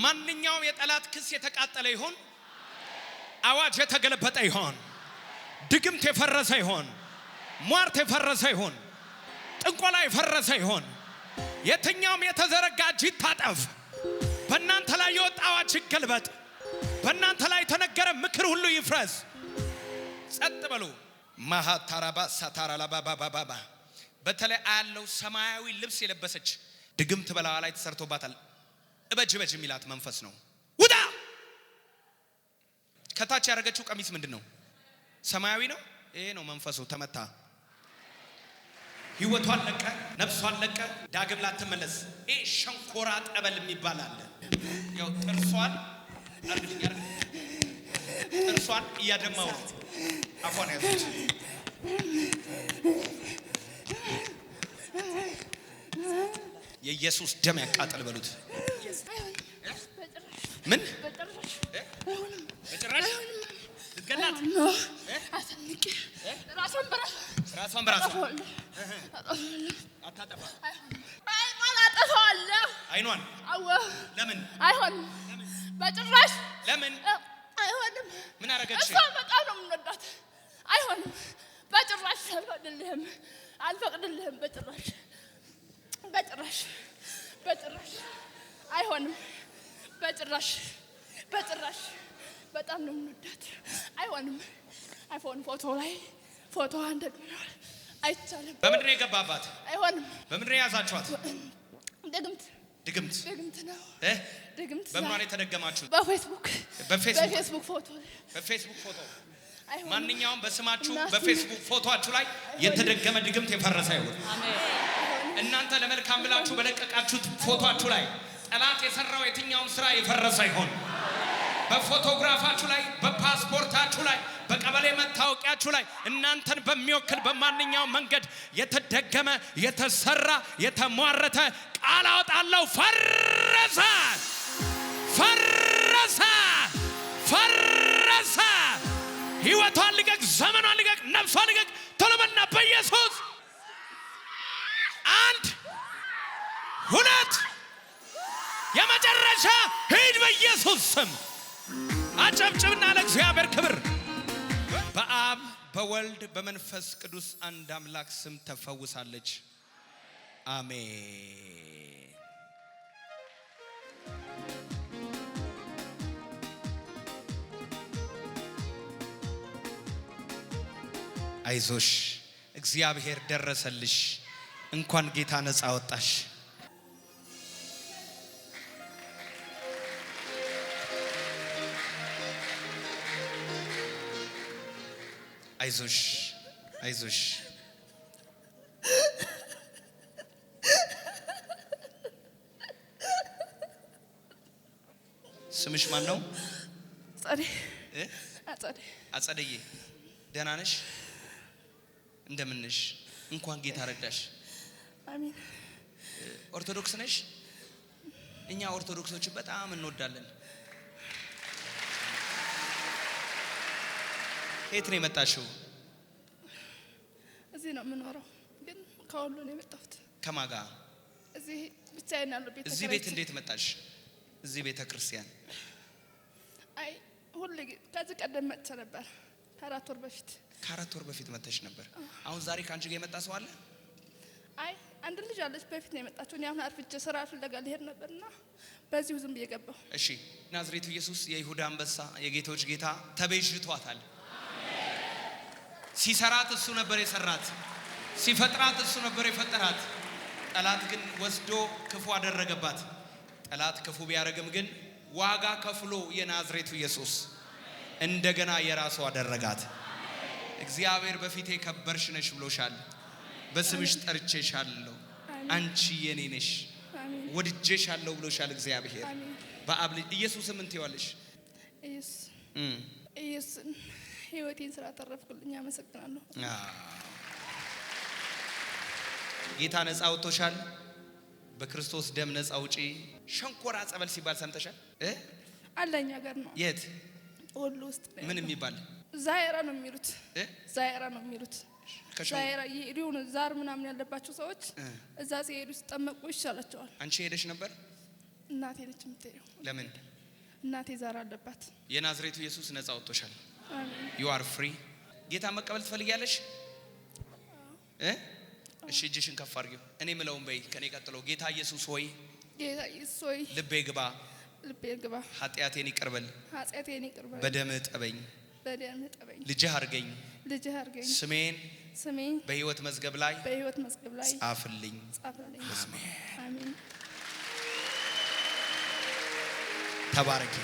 ማንኛውም የጠላት ክስ የተቃጠለ ይሆን አዋጅ የተገለበጠ ይሆን ድግምት የፈረሰ ይሆን ሟርት የፈረሰ ይሆን ጥንቆላ የፈረሰ ይሆን የትኛውም የተዘረጋ እጅ ይታጠፍ በእናንተ ላይ የወጣ አዋጅ ይገልበጥ በእናንተ ላይ የተነገረ ምክር ሁሉ ይፍረስ ጸጥ በሉ ማሃታራባ ሳታራላባባባባ በተለይ ያለው ሰማያዊ ልብስ የለበሰች ድግምት በላዋ ላይ ተሰርቶባታል እበጅ የሚላት መንፈስ ነው ውጣ ከታች ያረጋችው ቀሚስ ምንድነው ሰማያዊ ነው ይሄ ነው መንፈሱ ተመታ ህይወቷን ለቀ ነፍሷን ለቀ ዳግም ላትመለስ ይሄ ሸንኮራ ጠበል የሚባል አለ ያው ጥርሷን እያደማው አፏን ያዘች የኢየሱስ ደም ያቃጥል በሉት ምን በጭራሽ ልትገላት አሰንቂ ራሷን በራሷ አታጠፋ አጠፋለሁ አይኗን ለምን አይሆንም በጭራሽ ለምን አይሆንም ምን አረጋች እሷን በጣም ነው የምንወዳት አይሆንም በጭራሽ አልፈቅድልህም በጭራሽ አይሆንም በጭራሽ በጣም ነው የምንወዳት አይሆንም አይፎን ፎቶዋን ደግመናል አይቻልም በምንድን ነው የገባባት አይሆንም በምንድን ነው ያዛችኋት ድግምት ነው ድግምት በምን ነው የተደገማችሁት በፌስቡክ ፎቶ ማንኛውም በስማችሁ በፌስቡክ ፎቶአችሁ ላይ የተደገመ ድግምት የፈረሰ ይሁን አሜን እናንተ ለመልካም ብላችሁ በለቀቃችሁት ፎቶአችሁ ላይ ጠላት የሰራው የትኛውም ስራ የፈረሰ ይሁን በፎቶግራፋችሁ ላይ በፓስፖርታችሁ ላይ በቀበሌ መታወቂያችሁ ላይ እናንተን በሚወክል በማንኛውም መንገድ የተደገመ የተሰራ የተሟረተ ቃል አወጣለሁ ፈረሰ ህይወቷን ልቀቅ ዘመኗን ልቀቅ ነፍሷን ልቀቅ ቶሎ በልና በኢየሱስ 1 2 የመጨረሻ ሂድ በኢየሱስ ስም አጨብጭብና ለእግዚአብሔር ክብር በአብ በወልድ በመንፈስ ቅዱስ አንድ አምላክ ስም ተፈውሳለች አሜን አይዞሽ እግዚአብሔር ደረሰልሽ እንኳን ጌታ ነፃ ወጣሽ አይዞሽ ስምሽ ማን ነው አጸደዬ ደህና ነሽ እንደምን ነሽ እንኳን ጌታ ረዳሽ አሜን ኦርቶዶክስ ነሽ እኛ ኦርቶዶክሶች በጣም እንወዳለን የት ነው የመጣሽው እዚህ ነው የምኖረው ግን ከሁሉ ነው የመጣሁት ከማጋ እዚህ ብቻዬን ያለው ቤት እዚህ ቤት እንዴት መጣሽ እዚህ ቤተ ክርስቲያን አይ ሁሉ ከዚህ ቀደም መጥቼ ነበር ከአራት ወር በፊት መጥተሽ ነበር አሁን ዛሬ ካንቺ ጋር የመጣ ሰው አለ አይ አንድ ልጅ አለች በፊት ነው የመጣችው እኔ አሁን አርፍጄ ስራ ፍለጋ ልሄድ ነበርና በዚሁ ዝም ብዬ ገባሁ እሺ ናዝሬቱ ኢየሱስ የይሁዳ አንበሳ የጌቶች ጌታ ተቤዥቷታል ሲሰራት እሱ ነበር የሰራት ሲፈጥራት እሱ ነበር የፈጠራት ጠላት ግን ወስዶ ክፉ አደረገባት ጠላት ክፉ ቢያረግም ግን ዋጋ ከፍሎ የናዝሬቱ ኢየሱስ እንደገና የራሱ አደረጋት እግዚአብሔር በፊቴ ከበርሽ ነሽ ብሎሻል በስምሽ ጠርቼሻለሁ አንቺ የኔ ነሽ ወድጄሻለሁ ብሎሻል እግዚአብሔር በአብ ኢየሱስ ምን ትይዋለሽ ኢየሱስ ህይወቴን ስላተረፍኩልኝ አመሰግናለሁ ጌታ ነፃ አውጥቶሻል በክርስቶስ ደም ነፃ አውጪ ሸንኮራ ጸበል ሲባል ሰምተሻል አለኛ ጋር ነው የት ወሎ ውስጥ ምን የሚባል ዛይራ ነው የሚሉት ዛይራ ይሄዱን ዛር ምናምን ያለባቸው ሰዎች እዛ ሲሄዱ ሲጠመቁ ይሻላቸዋል አንቺ ሄደሽ ነበር እናቴ ነች የምትሄደው። ለምን? እናቴ ዛር አለባት። የናዝሬቱ ኢየሱስ ነፃ ወጥቶሻል። አሜን። you are free። ጌታ መቀበል ትፈልጊያለሽ? እሺ እጅሽን ከፍ አድርጊው። እኔ ምለውን በይ ከኔ ቀጥሎ። ጌታ ኢየሱስ ሆይ፣ ጌታ ኢየሱስ ሆይ ልቤ ግባ፣ ልቤ ግባ፣ ኃጢአቴን ይቅር በል፣ ኃጢአቴን ይቅር በል፣ በደምህ ጠበኝ፣ በደምህ ጠበኝ፣ ልጅህ አድርገኝ፣ ልጅህ አድርገኝ፣ ስሜን ስሜን በሕይወት መዝገብ ላይ በሕይወት መዝገብ ላይ ጻፍልኝ። ጻፍልኝ። አሜን። ተባረኪ።